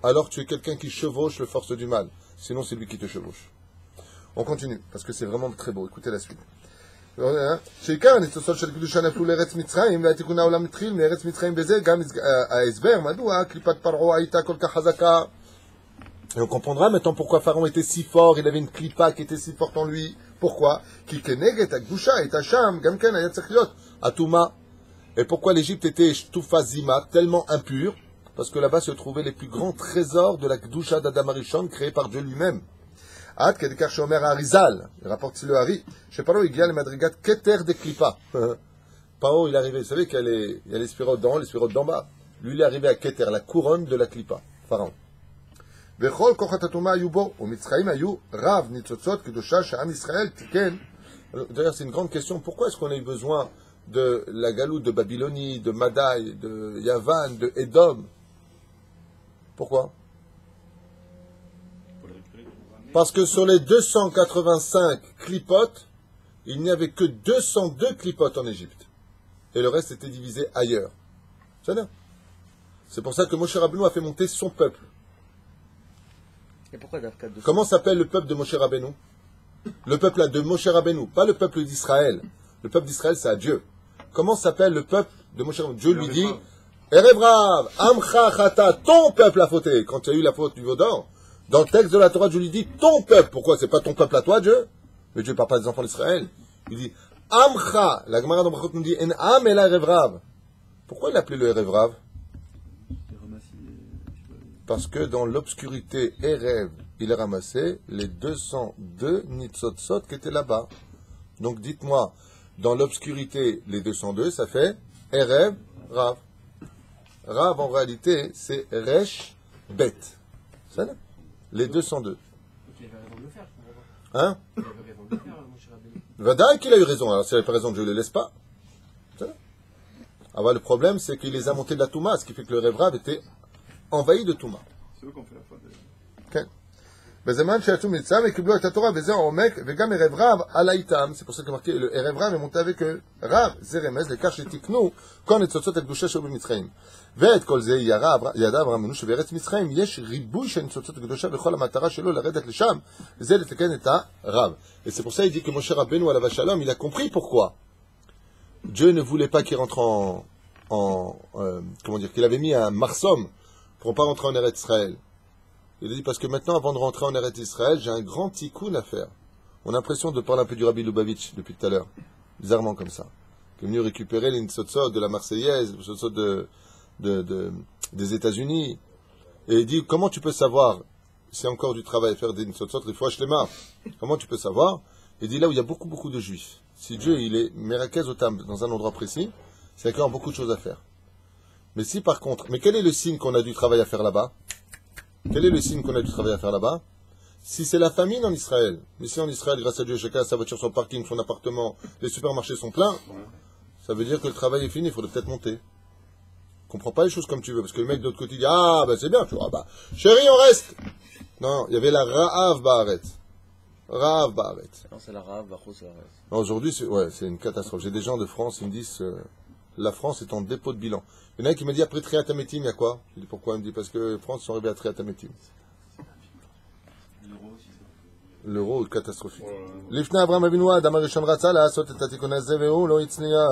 alors tu es quelqu'un qui chevauche le force du mal. Sinon, c'est lui qui te chevauche. On continue, parce que c'est vraiment très beau. Écoutez la suite. שעיקר הניצוצות של קדושה נפלו לארץ מצרים, והתיקון העולם התחיל מארץ מצרים בזה, גם ההסבר, מדוע קליפת פרעה הייתה כל כך חזקה. Et on comprendra maintenant pourquoi Pharaon était si fort, il avait une clipa qui était si forte en lui. Pourquoi? כי כנגד הקדושה הייתה שם, גם כן היה צריך להיות אטומה. Et pourquoi l'Égypte était Shtufa Zima, tellement impure? Parce que là-bas se trouvaient les plus grands trésors de la Kedusha d'Adam Arishon créée par Dieu lui-même. Ad Kedekar Shomer Arizal, il rapporte le Hari, chez Paro, il y a le Madrigat Keter de Klipa. Paro, il est arrivé, vous savez qu'il y a les sphirotes d'en haut, les sphirotes d'en bas. Lui, il est arrivé à Keter, la couronne de la Klipa, Pharaon. וכל כוחת הטומאה היו בו, ומצרים היו רב ניצוצות קדושה שעם ישראל תיקן. D'ailleurs, c'est une grande question. Pourquoi est-ce qu'on a eu besoin de la galoute de Babylonie, de Madaï, de Yavan, de Édom? Pourquoi? Parce que sur les 285 clipotes, il n'y avait que 202 clipotes en Égypte. Et le reste était divisé ailleurs. C'est pour ça que Moshe Rabbeinu a fait monter son peuple. Et pourquoi Dafka 200? Comment s'appelle le peuple de Moshe Rabbeinu? Le peuple de Moshe Rabbeinu, pas le peuple d'Israël. Le peuple d'Israël, c'est à Dieu. Comment s'appelle le peuple de Moshe Rabbeinu? Dieu lui dit, Erev Rav, Amcha Chata, ton peuple a fauté. Quand il y a eu la faute du veau d'or, dans le texte de la Torah, Dieu lui dit, ton peuple. Pourquoi? C'est pas ton peuple à toi, Dieu? Mais Dieu ne parle pas des enfants d'Israël. Il dit, Amcha, la Gemara dans Brachot nous dit, En Am el Erev Rav. Pourquoi il l'appelait le Erev Rav? Parce que dans l'obscurité Erev, il a ramassé les 202 Nitzotzot qui étaient là-bas. Donc dites-moi, dans l'obscurité, les 202, ça fait Erev Rav. Rav, en réalité, c'est Resh Bet. C'est ça? Les 202. Il avait raison de le faire, je comprends pas. Hein? Il avait raison de le faire, mon cher Rabbeinu. Vadaï qu'il a eu raison. Alors s'il n'avait pas raison, je ne le laisse pas. Alors le problème, c'est qu'il les a montés de la Touma, ce qui fait que le Erev Rav était envahi de Touma. C'est eux qui ont fait la faute. C'est pour ça que marqué le Erev Rav est monté avec eux. Rav, Zeremez, les caches tiknou, quand les tzotzot et gdusha sheu b'Mitzrayim. ואת כל זה ידע אברהם אבינו שבארץ מצרים יש ריבוי של ניצוצות הקדושה וכל המטרה שלו לרדת לשם זה לתקן את הרב. Et c'est pour ça il dit que Moshe Rabbeinu alav shalom, il a compris pourquoi Dieu ne voulait pas qu'il rentre comment dire, qu'il avait mis un marsom pour ne pas rentrer en Eretz Israël. Il a dit parce que maintenant avant de rentrer en Eretz Israël j'ai un grand tikkun à faire. On a l'impression de parler un peu du Rabbi Lubavitch depuis tout à l'heure, bizarrement comme ça, qui est venu récupérer les nitzotzot de la Marseillaise, les nitzotzot des États-Unis, et il dit comment tu peux savoir, c'est encore du travail à faire des nitzotzot, les fois shlema, comment tu peux savoir? Il dit là où il y a beaucoup de juifs, si Dieu il est merakez otam dans un endroit précis, c'est qu'il y a encore beaucoup de choses à faire. Mais si par contre, mais quel est le signe qu'on a du travail à faire là-bas? Quel est le signe qu'on a du travail à faire là-bas? Si c'est la famine en Israël, mais si en Israël, grâce à Dieu, chacun a sa voiture, son parking, son appartement, les supermarchés sont pleins, ça veut dire que le travail est fini, il faudrait peut-être monter. Comprends pas les choses comme tu veux, parce que le mec de l'autre côté dit, ah, ben c'est bien, tu vois, ah, bah, chérie, on reste. Non, il y avait la Ra'av Ba'aret. Ra'av Ba'aret. Non, c'est la Ra'av, Bachos, c'est la Ra'av. Aujourd'hui, c'est une catastrophe. J'ai des gens de France, ils me disent, la France est en dépôt de bilan. Il y en a un qui m'a dit, après Triatametim, il y a quoi? Je dis, pourquoi? Il me dit, parce que les France sont arrivés à Triatametim. L'euro est catastrophique. L'ifna Abraham Avinu, Adam Arishon Ratza, la Asot et Tatikon Azeveu, lo Itzniah.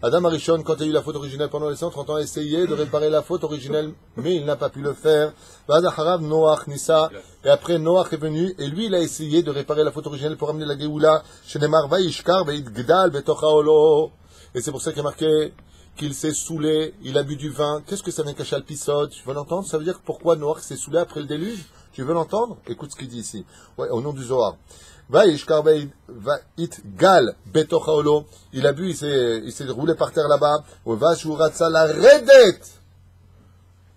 Adam Arishon, quand il a eu la faute originelle pendant les 130 ans, a essayé de réparer la faute originelle, mais il n'a pas pu le faire. Vazacharav Noach Nissa, et après Noach est venu, et lui il a essayé de réparer la faute originelle pour amener la Géoula, Shenemar Vaishkar, Veidgdal, Betochaolo. Et c'est pour ça qu'il y a marqué qu'il s'est saoulé, il a bu du vin. Qu'est-ce que ça vient cacher le pisode? Tu veux l'entendre? Ça veut dire pourquoi Noach s'est saoulé après le déluge? Tu veux l'entendre? Écoute ce qu'il dit ici. Ouais, au nom du Zohar. Gal betochaolo. Il a bu, il s'est roulé par terre là-bas.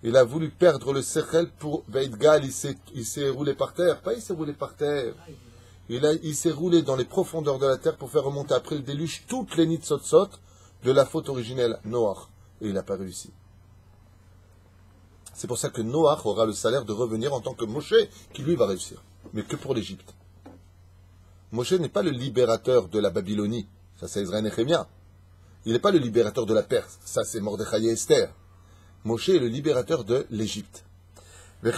Il a voulu perdre le sechel pour Veidgal. Il s'est roulé par terre. Pas il s'est roulé par terre. Il s'est roulé dans les profondeurs de la terre pour faire remonter après le déluge toutes les nitzotzot de la faute originelle Noach. Et il n'a pas réussi. C'est pour ça que Noach aura le salaire de revenir en tant que Moshe, qui lui va réussir. Mais que pour l'Égypte. Moshe n'est pas le libérateur de la Babylonie. Ça, c'est Ezra et Nehemia. Il n'est pas le libérateur de la Perse. Ça, c'est Mordechai et Esther. Moshe est le libérateur de l'Égypte. Et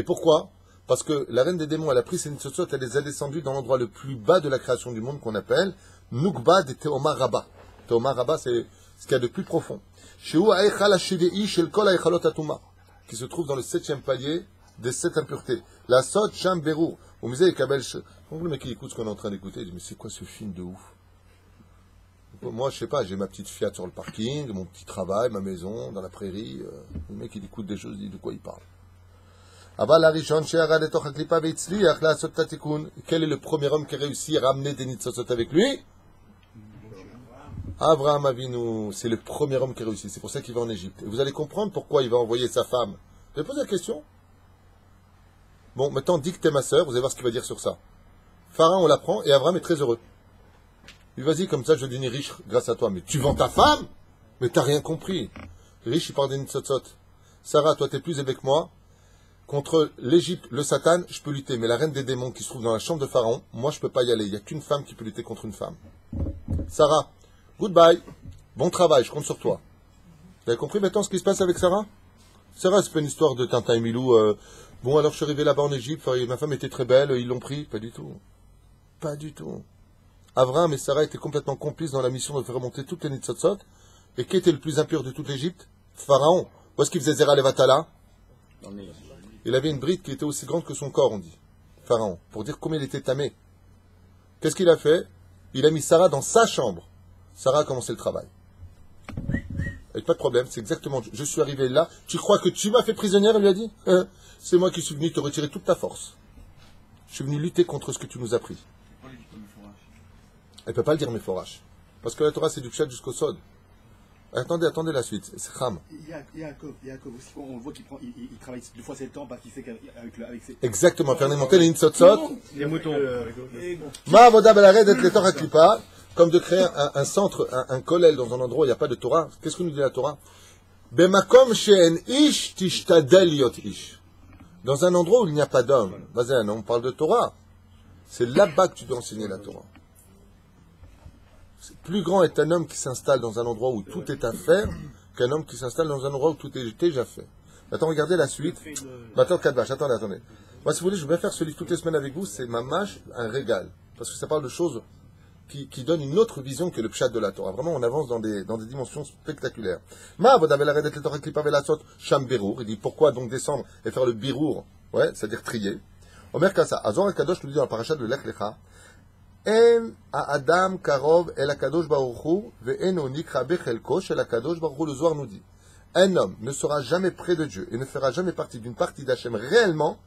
pourquoi? Parce que la reine des démons, elle a pris ses nitzotzot, elle les a descendues dans l'endroit le plus bas de la création du monde qu'on appelle Nukba de Teoma Rabba. Teoma Rabba, c'est ce qu'il y a de plus profond. Qui se trouve dans le 7e palier des 7 impuretés. La Sot Sham Berou. Au musée Kabel. Donc le mec qui écoute ce qu'on est en train d'écouter, il dit mais c'est quoi ce film de ouf? Moi je sais pas, j'ai ma petite Fiat sur le parking, mon petit travail, ma maison, dans la prairie. Le mec il écoute des choses, il dit de quoi il parle. Quel est le premier homme qui a réussi à ramener des nitzotzot avec lui? Abraham Avinu, c'est le premier homme qui réussit. C'est pour ça qu'il va en Égypte. Et vous allez comprendre pourquoi il va envoyer sa femme. Vous avez posé la question? Bon, maintenant, dis que t'es ma sœur, vous allez voir ce qu'il va dire sur ça. Pharaon, on l'apprend, et Abraham est très heureux. Il vas-y, comme ça, je deviens riche grâce à toi. Mais tu vends ta femme? Mais t'as rien compris. Riche, il parle des nitzotzot. Sarah, toi, t'es plus élevé que moi. Contre l'Égypte, le Satan, je peux lutter. Mais la reine des démons qui se trouve dans la chambre de Pharaon, moi, je peux pas y aller. Il n'y a qu'une femme qui peut lutter contre une femme. Sarah, goodbye. Bon travail, je compte sur toi. Vous avez compris maintenant ce qui se passe avec Sarah? Sarah, c'est pas une histoire de Tintin et Milou. Bon, alors je suis arrivé là-bas en Égypte, ma femme était très belle, ils l'ont pris. Pas du tout. Pas du tout. Abraham et Sarah étaient complètement complices dans la mission de faire remonter toutes les nitzotzot. Et qui était le plus impur de toute l'Égypte? Pharaon. Où est-ce qu'il faisait Zera Levatala? Il avait une bride qui était aussi grande que son corps, on dit. Pharaon. Pour dire combien il était tamé. Qu'est-ce qu'il a fait? Il a mis Sarah dans sa chambre. Sarah a commencé le travail. Avec pas de problème, c'est exactement... Je suis arrivé là. Tu crois que tu m'as fait prisonnière? Elle lui a dit. C'est moi qui suis venu te retirer toute ta force. Je suis venu lutter contre ce que tu nous as pris. Elle ne peut pas le dire méforache. Parce que la Torah, c'est du pshat jusqu'au sod. Attendez la suite. C'est Cham. Yaakov aussi, on voit qu'il travaille 2 fois 7 ans parce qu'il sait qu'avec ses... Exactement. Faire monter les nitzotzot. Les moutons. Ma avoda belared et Torah klipa. Comme de créer un centre, un kollel dans un endroit où il n'y a pas de Torah. Qu'est-ce que nous dit la Torah? Bemakom she'en ish tishtadel yot ish. Dans un endroit où il n'y a pas d'homme. Vas-y, on parle de Torah. C'est là-bas que tu dois enseigner la Torah. Plus grand est un homme qui s'installe dans un endroit où tout est à faire qu'un homme qui s'installe dans un endroit où tout est déjà fait. Maintenant, regardez la suite. Maintenant, Kadvash, attendez. Moi, si vous voulez, je vais faire ce livre toutes les semaines avec vous. C'est ma mâche, un régal. Parce que ça parle de choses qui donnent une autre vision que le pshat de la Torah. Vraiment, on avance dans des dimensions spectaculaires. Ma vodavelaredet le Torah klipa velasot sham birour. Il dit pourquoi donc descendre et faire le birour, ouais, c'est-à-dire trier. Omer Kassa, Azor al-Kadosh nous dit dans le parashat de Lech Lecha, En Adam Karov El Akadosh Baruch Hu ve'eno nikra bechelko shel Akadosh Baruch Hu. Le Zohar nous dit, un homme ne sera jamais près de Dieu et ne fera jamais partie d'une partie d'Hachem réellement,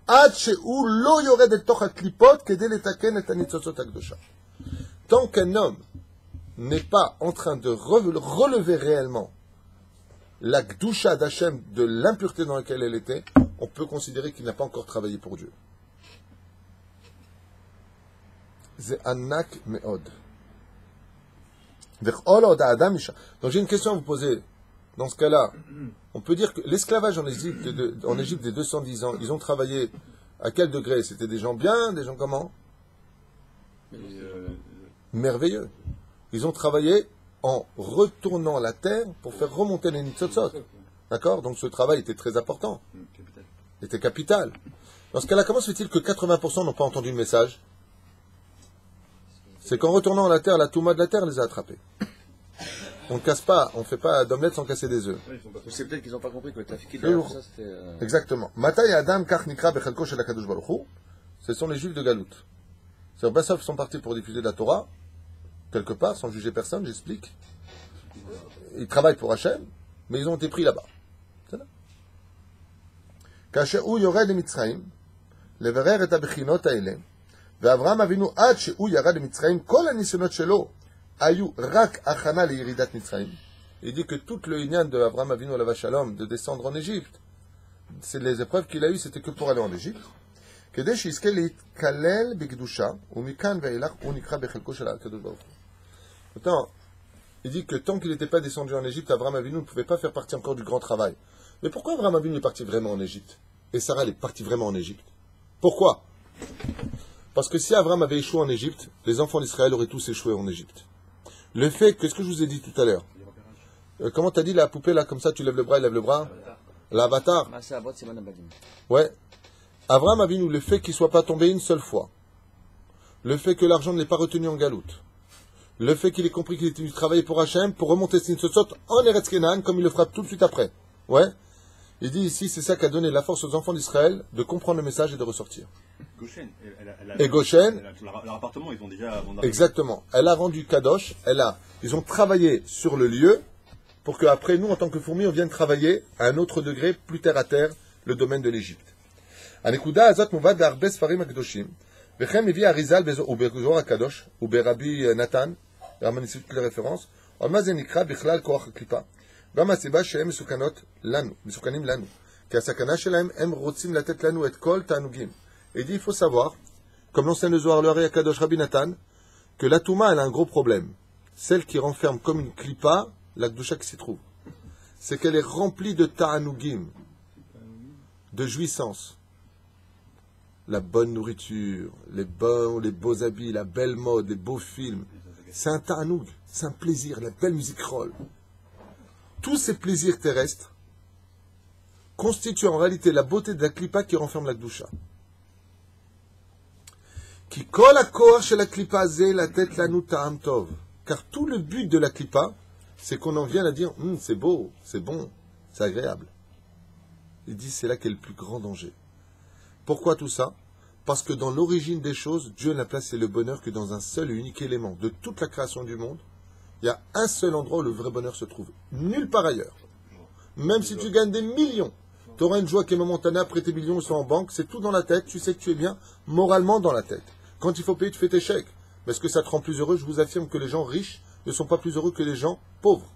ad she'u lo yored et toch haklipot kedei letaken et hanitzotzot hakdosha. Tant qu'un homme n'est pas en train de relever réellement la Gdusha d'Hachem de l'impureté dans laquelle elle était, on peut considérer qu'il n'a pas encore travaillé pour Dieu. C'est anak me'od. Donc j'ai une question à vous poser. Dans ce cas-là, on peut dire que l'esclavage en Égypte des 210 ans, ils ont travaillé à quel degré? C'était des gens bien, des gens comment? Merveilleux. Ils ont travaillé en retournant la terre pour faire remonter les nitzotzot. D'accord? Donc ce travail était très important. Il était capital. Dans ce cas-là, comment se fait-il que 80% n'ont pas entendu le message? C'est qu'en retournant la terre, la touma de la terre les a attrapés. On ne casse pas, on ne fait pas d'omelette sans casser des œufs. C'est peut-être qu'ils n'ont pas compris que le tafkid, ça c'était... Exactement. Matai Adam Kach Nikra Bechalko Shel HaKadosh Baruch Hu, ce sont les juifs de Galout. C'est-à-dire, Bassov sont partis pour diffuser la Torah, quelque part, sans juger personne, j'explique. Ils travaillent pour Hachem, mais ils ont été pris là-bas. C'est là. Kasher Hu Yored Mitzrayim, Leverer et Abechinot Haele, ואברהם אבינו עד שהוא ירד למצרים, כל הניסיונות שלו היו רק הכנה לירידת מצרים. Il dit que tout le inyan de Abraham Avinu Alav Shalom de descendre en Égypte, c'est les épreuves qu'il a eues, c'était que pour aller en Égypte. כדי שיזכה להתקלל בקדושה, ומכאן ואילך הוא נקרא בחלקו של הקדוש ברוך הוא. Maintenant, il dit que tant qu'il n'était pas descendu en Égypte, Abraham Avinu ne pouvait pas faire partie encore du grand travail. Mais pourquoi Abraham Avinu est parti vraiment en Égypte? Et Sarah est partie vraiment en Égypte? Pourquoi? Parce que si Abraham avait échoué en Égypte, les enfants d'Israël auraient tous échoué en Égypte. Le fait que, ce que je vous ai dit tout à l'heure, comment t'as dit la poupée là, comme ça, tu lèves le bras, il lève le bras? L'avatar. Ouais. Abraham Avinu, le fait qu'il ne soit pas tombé une seule fois, le fait que l'argent ne l'ait pas retenu en galoute, le fait qu'il ait compris qu'il était venu travailler pour Hachem, pour remonter Sintsotzot en Eretz Kenan, comme il le fera tout de suite après. Ouais. Il dit ici, c'est ça qui a donné la force aux enfants d'Israël de comprendre le message et de ressortir. Goshen. Et Goshen. Leur appartement, ils ont déjà. Exactement. Elle a rendu Kadosh. Ils ont travaillé sur le lieu pour qu'après, nous, en tant que fourmis, on vienne travailler à un autre degré, plus terre à terre, le domaine de l'Égypte. Anekuda azot muvad be'arbe sfarim hakadoshim. Vechem evi Arizal ou bezohar hakadosh ou berabbi Nathan. Ramani toutes les références. מה זה נקרא בכלל כוח הקליפה? גם הסיבה שהם מסוכנים לנו. כי הסכנה שלהם, הם רוצים לתת לנו את כל תענוגים. Et dit, il faut savoir, comme l'enseigne le Zohar, le Ari Akadosh Rabbi Nathan, que la Touma, elle a un gros problème. Celle qui renferme comme une clipa, la Kdusha qui s'y trouve. C'est qu'elle est remplie de ta'anugim, de jouissance. La bonne nourriture, les beaux habits, la belle mode, les beaux films. C'est un ta'anoug, c'est un plaisir, la belle musique roll. Tous ces plaisirs terrestres constituent en réalité la beauté de la clipa qui renferme la Kdusha. Qui colle à corps chez la clipa zé la tête la ta'am tov. Car tout le but de la clipa, c'est qu'on en vienne à dire c'est beau, c'est bon, c'est agréable. Il dit c'est là qu'est le plus grand danger. Pourquoi tout ça? Parce que dans l'origine des choses, Dieu n'a placé le bonheur que dans un seul et unique élément. De toute la création du monde, il y a un seul endroit où le vrai bonheur se trouve. Nulle part ailleurs. Même si tu gagnes des millions, tu auras une joie qui est momentanée, après tes millions sont en banque, c'est tout dans la tête, tu sais que tu es bien moralement dans la tête. Quand il faut payer, tu fais tes chèques. Mais est-ce que ça te rend plus heureux? Je vous affirme que les gens riches ne sont pas plus heureux que les gens pauvres.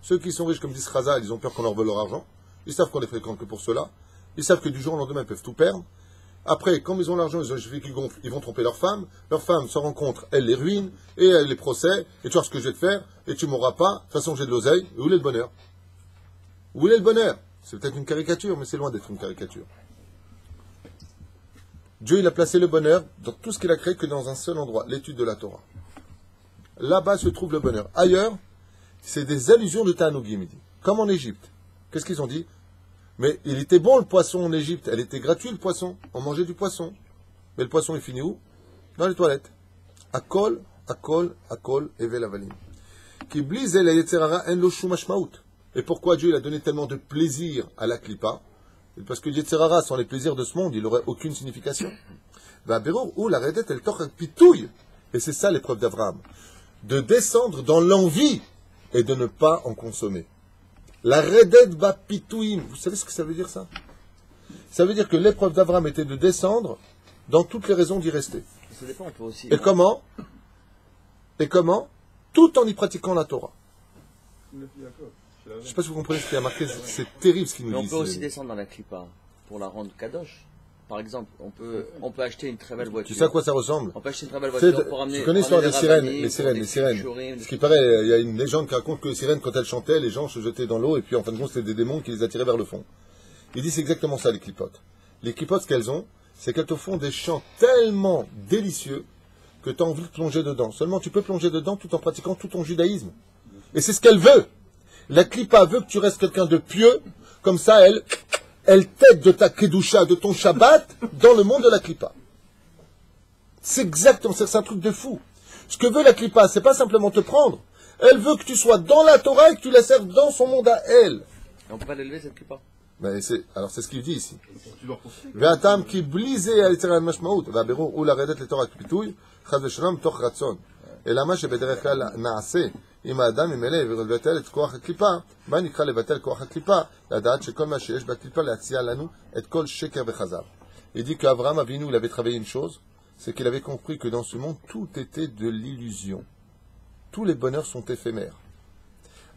Ceux qui sont riches, comme dit Sraza, ils ont peur qu'on leur vole leur argent. Ils savent qu'on les fréquente que pour cela. Ils savent que du jour au lendemain, ils peuvent tout perdre. Après, comme ils ont l'argent, ils ont les cheveux qui gonflent, ils vont tromper leur femme. Leur femme se rencontre, elle les ruine, et elle les procès, et tu vois ce que je vais te faire, et tu m'auras pas. De toute façon, j'ai de l'oseille. Et où est le bonheur? Où est le bonheur? C'est peut-être une caricature, mais c'est loin d'être une caricature. Dieu, il a placé le bonheur dans tout ce qu'il a créé que dans un seul endroit, l'étude de la Torah. Là-bas se trouve le bonheur. Ailleurs, c'est des allusions de Ta'anugim, il dit. Comme en Égypte. Qu'est-ce qu'ils ont dit? Mais il était bon le poisson en Égypte. Elle était gratuite le poisson. On mangeait du poisson. Mais le poisson est fini où? Dans les toilettes. Akol, evel avalim. Qui blise la yetzerara en lo shum hashmaut. Et pourquoi Dieu il a donné tellement de plaisir à la klipa? Parce que yetzerara, sans les plaisirs de ce monde, il n'aurait aucune signification. Va beror ou la redet el toch pitouille. Et c'est ça l'épreuve d'Abraham. De descendre dans l'envie et de ne pas en consommer. La redet ba pitouim. Vous savez ce que ça veut dire ça? Ça veut dire que l'épreuve d'Abraham était de descendre dans toutes les raisons d'y rester. Ça dépend, on peut aussi... Et comment? Tout en y pratiquant la Torah. Je ne sais pas si vous comprenez ce qu'il y a marqué, c'est terrible ce qu'il nous Mais dit. on peut aussi descendre dans la clipa pour la rendre kadosh. Par exemple, on peut acheter une très belle voiture. Tu sais à quoi ça ressemble? On peut acheter une très belle voiture pour amener... Tu connais l'histoire des sirènes, les sirènes. Shurim, Ce qui paraît, il y a une légende qui raconte que les sirènes, quand elles chantaient, les gens se jetaient dans l'eau et puis en fin de compte, c'était des démons qui les attiraient vers le fond. Il dit c'est exactement ça les clipotes. Les clipotes, ce qu'elles ont, c'est qu'elles te font des chants tellement délicieux que tu as envie de plonger dedans. Seulement, tu peux plonger dedans tout en pratiquant tout ton judaïsme. Et c'est ce qu'elle veut. La clipa veut que tu restes quelqu'un de pieux, comme ça, elle t'aide de ta kedusha, de ton Shabbat, dans le monde de la clipa. C'est exactement, c'est un truc de fou. Ce que veut la clipa, c'est pas simplement te prendre. Elle veut que tu sois dans la Torah et que tu la serves dans son monde à elle. Et on peut pas l'élever cette clipa. Alors c'est ce qu'il dit ici. Ve'atam ki blizé al mashmaut, ve'aberur ou la redet le Torah kpitouy, chaz v'shalom toch ratzon. Et la mache bederech kal naase. אם האדם ימלא ולבטל את כוח הקליפה, מה נקרא לבטל כוח הקליפה? לדעת שכל מה שיש בקליפה להציע לנו את כל שקר וחזר. Il dit qu'Abraham Avinu, il avait travaillé une chose, c'est qu'il avait compris que dans ce monde, tout était de l'illusion. Tous les bonheurs sont éphémères.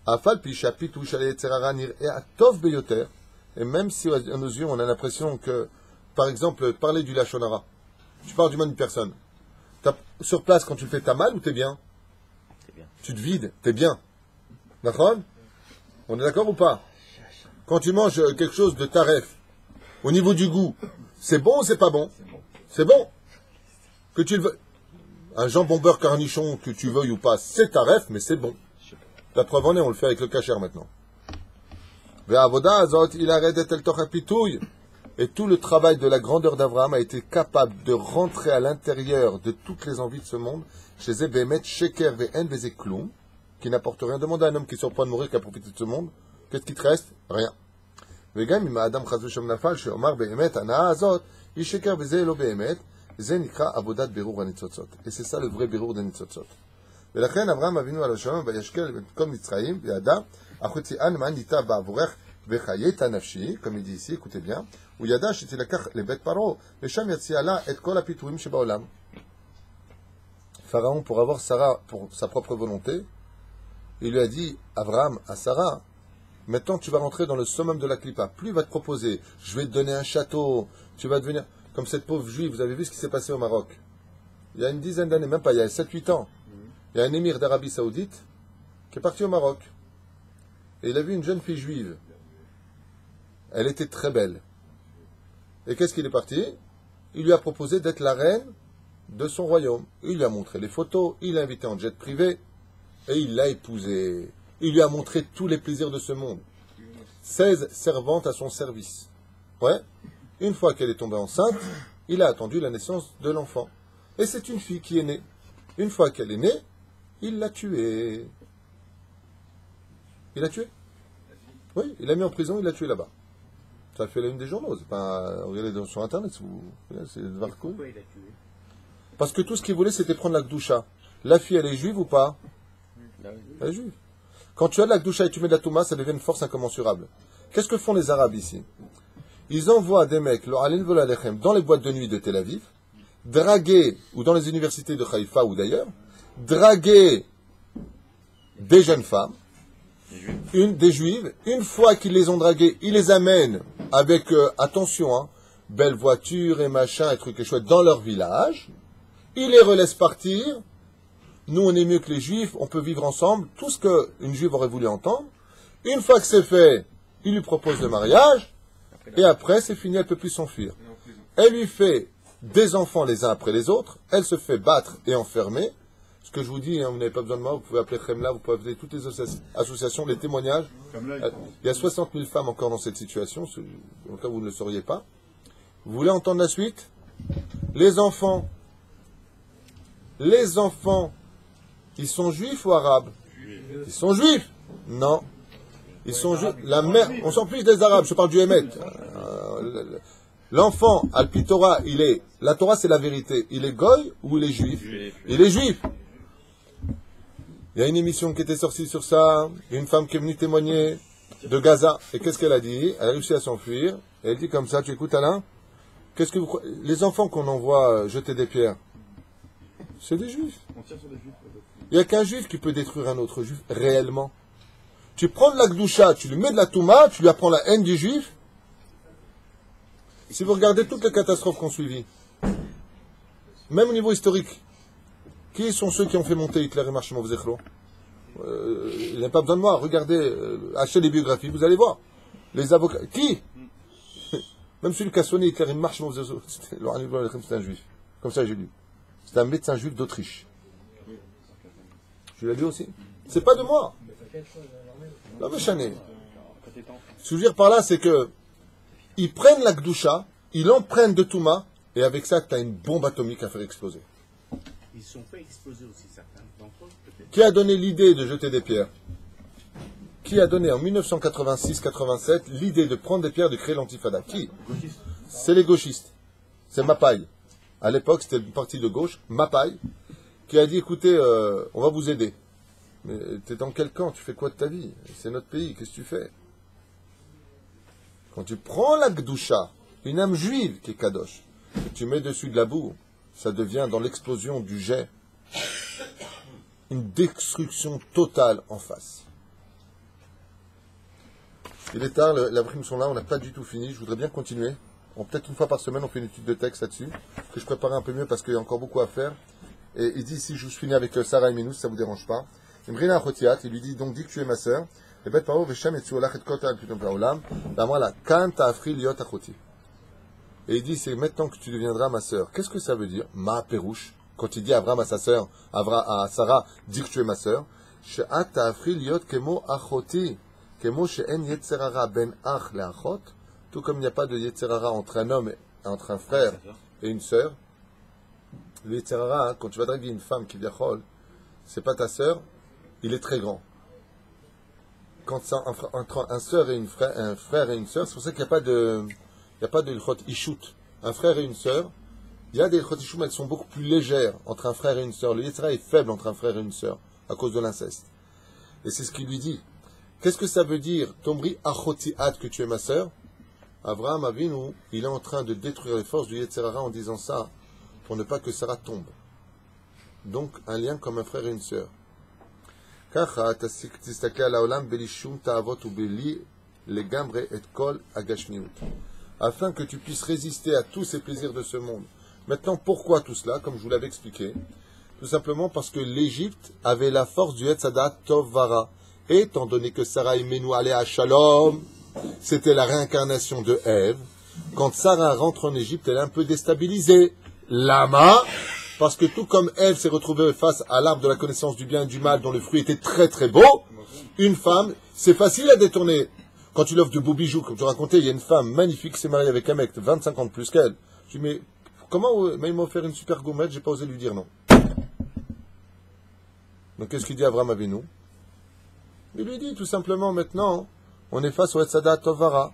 Afal pi shapit ou shalei yetzerara nir'e atov beyoter. Et même si à nos yeux, on a l'impression que, par exemple, parler du lachon hara, tu parles du mal d'une personne. Sur place, quand tu le fais, t'as mal ou t'es bien? Tu te vides, t'es bien. D'accord? On est d'accord ou pas? Quand tu manges quelque chose de taref, au niveau du goût, c'est bon ou c'est pas bon? C'est bon. Que tu le veux. Un jambon beurre carnichon, que tu veuilles ou pas, c'est taref, mais c'est bon. La preuve en est, on le fait avec le kasher maintenant. Et tout le travail de la grandeur d'Abraham a été capable de rentrer à l'intérieur de toutes les envies de ce monde, chez Ebemet, Sheker, Ve'en, Ve'zeklum, qui n'apporte rien. Demande à un homme qui est sur le point de mourir, qui a profité de ce monde, qu'est-ce qui te reste? Rien. Vegam, ima Adam chaz v'shem nafal, she'omar be'emet, ana'a azot, yi sheker ve'ze lo be'emet, ze nikra avodat berur hanitzotzot. Et c'est ça le vrai berur hanitzotzot. ולכן אברהם אבינו עליו השלום וישקל במקום מצרים וידע החוציאן מה ניטה בעבורך וחיית נפשי, comme il dit ici, écoutez bien, הוא ידע שתלקח לבית פרעה ושם יציע לה את כל הפיתויים שבעולם. Pharaon, pour avoir Sarah pour sa propre volonté, Il lui a dit, Abraham, à Sarah, maintenant tu vas rentrer dans le summum de la Klippa. Plus il va te proposer, je vais te donner un château, tu vas devenir comme cette pauvre juive. Vous avez vu ce qui s'est passé au Maroc? Il y a une dizaine d'années, même pas, il y a 7-8 ans. Il y a un émir d'Arabie Saoudite qui est parti au Maroc. Et il a vu une jeune fille juive. Elle était très belle. Et qu'est-ce qu'il est parti? Il lui a proposé d'être la reine de son royaume. Il lui a montré les photos, il l'a invité en jet privé, et il l'a épousée. Il lui a montré tous les plaisirs de ce monde. 16 servantes à son service. Ouais. Une fois qu'elle est tombée enceinte, il a attendu la naissance de l'enfant. Et c'est une fille qui est née. Une fois qu'elle est née, il l'a tuée. Il l'a tuée? Oui, il l'a mis en prison, il l'a tué là-bas. Ça a fait la une des journaux. C'est pas... Regardez sur Internet, c'est Pourquoi il a tué? Parce que tout ce qu'il voulait, c'était prendre la Gdoucha. La fille, elle est juive ou pas? Elle est juive. Quand tu as de la Gdoucha et tu mets de la Touma, ça devient une force incommensurable. Qu'est-ce que font les Arabes ici? Ils envoient des mecs, dans les boîtes de nuit de Tel Aviv, draguer, ou dans les universités de Haïfa ou d'ailleurs, draguer des jeunes femmes, des juives. Une fois qu'ils les ont draguées, ils les amènent avec, attention, hein, belle voiture et machin, et trucs et chouettes, dans leur village. Ils les relaissent partir. Nous, on est mieux que les juifs, on peut vivre ensemble. Tout ce qu'une juive aurait voulu entendre. Une fois que c'est fait, il lui propose le mariage. Et après, c'est fini, elle ne peut plus s'enfuir. Elle lui fait des enfants les uns après les autres. Elle se fait battre et enfermer. Ce que je vous dis, hein, vous n'avez pas besoin de moi, vous pouvez appeler Khemla, vous pouvez appeler toutes les associations, les témoignages. Il y a 60 000 femmes encore dans cette situation, au cas où vous ne le sauriez pas. Vous voulez entendre la suite? Les enfants, ils sont juifs ou arabes? Ils sont juifs? Non. Ils sont juifs. La mère, on s'en fiche des arabes, je parle du Hémet. L'enfant, Al-Pi Torah, la Torah c'est la vérité. Il est goy ou il est juif? Il est juif. Il y a une émission qui était sortie sur ça, une femme qui est venue témoigner de Gaza. Et qu'est-ce qu'elle a dit? Elle a réussi à s'enfuir. Et elle dit comme ça, tu écoutes Alain? Qu'est-ce que vous... Les enfants qu'on envoie jeter des pierres, c'est des juifs. Il n'y a qu'un juif qui peut détruire un autre juif réellement. Tu prends de la Gdoucha, tu lui mets de la Touma, tu lui apprends la haine du juif. Si vous regardez toutes les catastrophes qu'on suivi, même au niveau historique, qui sont ceux qui ont fait monter Hitler et Marshmallow Zechlo? Il n'y a pas besoin de moi. Regardez, achetez les biographies, vous allez voir. Les avocats. Qui? Même celui qui a sonné Hitler et Marshmallow Zechlo, c'était un juif. Comme ça, j'ai lu. C'était un médecin juif d'Autriche. Tu l'as lu aussi? C'est pas de moi. Non, mais chané. Ce que je veux dire par là, c'est que ils prennent la Gdoucha, ils l'empruntent de Touma, et avec ça, tu as une bombe atomique à faire exploser. Ils se sont fait exploser aussi, certains d'entre eux, peut-être. Qui a donné l'idée de jeter des pierres? Qui a donné en 1986-87 l'idée de prendre des pierres, de créer l'antifada? Qui? C'est les gauchistes. C'est Mapai. À l'époque, c'était le parti de gauche, Mapai, qui a dit, écoutez, on va vous aider. Mais tu es dans quel camp? Tu fais quoi de ta vie? C'est notre pays, qu'est-ce que tu fais? Quand tu prends la Gdoucha, une âme juive qui est Kadosh, et tu mets dessus de la boue, ça devient dans l'explosion du jet une destruction totale en face. Il est tard, les primes sont là, on n'a pas du tout fini, je voudrais bien continuer. Peut-être une fois par semaine, on fait une étude de texte là-dessus, que je préparais un peu mieux parce qu'il y a encore beaucoup à faire. Et il dit, si je finis avec Sarah et Minous, ça ne vous dérange pas. Imrina Achotiat, il lui dit, donc dis que tu es ma sœur. Et bet paro veshem et tzuolach et kota al pitom paolam. Ben voilà, kan ta'afri liot achoti. Et il dit, c'est maintenant que tu deviendras ma sœur. Qu'est-ce que ça veut dire? Ma perouche. Quand il dit à Abraham à sa sœur, à Sarah, dis que tu es ma sœur. She'at ta'afri liot kemo achoti. Kemo she'en yetzerara ben ach le'achot. Tout comme il n'y a pas de yetzerara entre un homme et entre un frère et une sœur. Le yetzerara, hein, quand tu vas draguer une femme qui viachol, c'est pas ta sœur, il est très grand. Quand c'est entre un frère et une sœur, c'est pour ça qu'il n'y a pas de ilchot ishut. Un frère et une sœur, il y a des ilchot ishut, mais elles sont beaucoup plus légères entre un frère et une sœur. Le yetzera est faible entre un frère et une sœur, à cause de l'inceste. Et c'est ce qu'il lui dit. Qu'est-ce que ça veut dire? Tomri achoti ad, que tu es ma sœur? Abraham Avinu, il est en train de détruire les forces du yetzerara en disant ça, pour ne pas que Sarah tombe. Donc, un lien comme un frère et une sœur. ככה תסתכלי על העולם בלי שום תאוות ובלי לגמרי את כל הגשמיות. Afin que tu puisses résister à tous ces plaisirs de ce monde. Maintenant, pourquoi tout cela? Comme je vous l'avais expliqué, tout simplement parce que l'Égypte avait la force du Etzadat Tovara. Étant donné que Sarah Imenu Alea Shalom, c'était la réincarnation de Ève, quand Sarah rentre en Égypte, elle est un peu déstabilisée. Lama, parce que tout comme Ève s'est retrouvée face à l'arbre de la connaissance du bien et du mal, dont le fruit était très très beau, une femme, c'est facile à détourner. Quand tu l'offres de beaux bijoux, comme je racontais, il y a une femme magnifique qui s'est mariée avec un mec de 25 ans de plus qu'elle. Je dis, mais comment il m'a offert une super gourmette, j'ai pas osé lui dire non. Donc qu'est-ce qu'il dit Avraham Avinu? Il lui dit tout simplement, maintenant, on est face au Etzadat Tovara.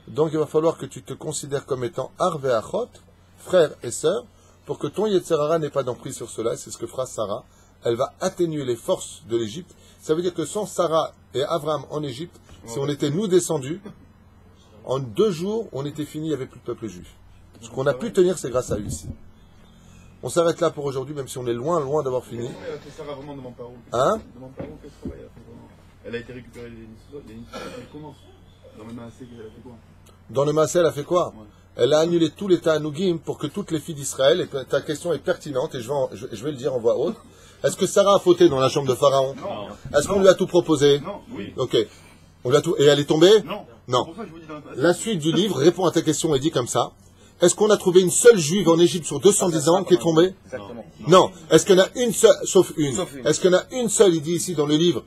Donc il va falloir que tu te considères comme étant Arve Achot, frère et sœur, pour que ton Yetzerara n'ait pas d'emprise sur cela. C'est ce que fera Sarah. Elle va atténuer les forces de l'Égypte. Ça veut dire que sans Sarah et Abraham en Égypte, si on était nous descendus, en 2 jours, on était fini, il n'y avait plus de peuple juif. Ce qu'on a pu tenir, c'est grâce à eux ici. On s'arrête là pour aujourd'hui, même si on est loin, loin d'avoir fini. Hein? Elle a été récupérée les comment? Dans le Maasé, elle a fait quoi? Dans le Maasé, elle a fait quoi? Ouais. Elle a annulé tous les Ta'anugim pour que toutes les filles d'Israël, et ta question est pertinente, et je vais le dire en voix haute. Est-ce que Sarah a fauté dans la chambre de Pharaon? Non. Est-ce qu'on lui a tout proposé? Non, oui. Ok. On lui a tout, et elle est tombée? Non. Non. Pour ça, je vous dis La suite du livre répond à ta question et dit comme ça. Est-ce qu'on a trouvé une seule juive en Égypte sur 210 ans qui est tombée? Exactement. Non. Est-ce qu'il y en a une seule, sauf une? Est-ce qu'il y en a une seule, il dit ici dans le livre,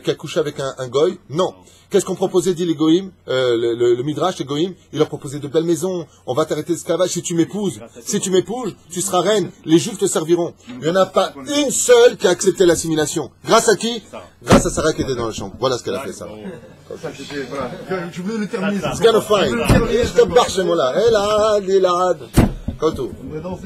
qui a couché avec un goy? Non. Qu'est-ce qu'on proposait, dit les goïms, le Midrash, les goïms? Il leur proposait de belles maisons, on va t'arrêter l'esclavage si tu m'épouses. Si tu m'épouses, tu seras reine, les juifs te serviront. Il n'y en a pas une seule qui a accepté l'assimilation. Grâce à qui? Grâce à Sarah qui était dans la chambre. Voilà ce qu'elle a fait, ça. Je voulais le terminer. It's gonna fine. Elad.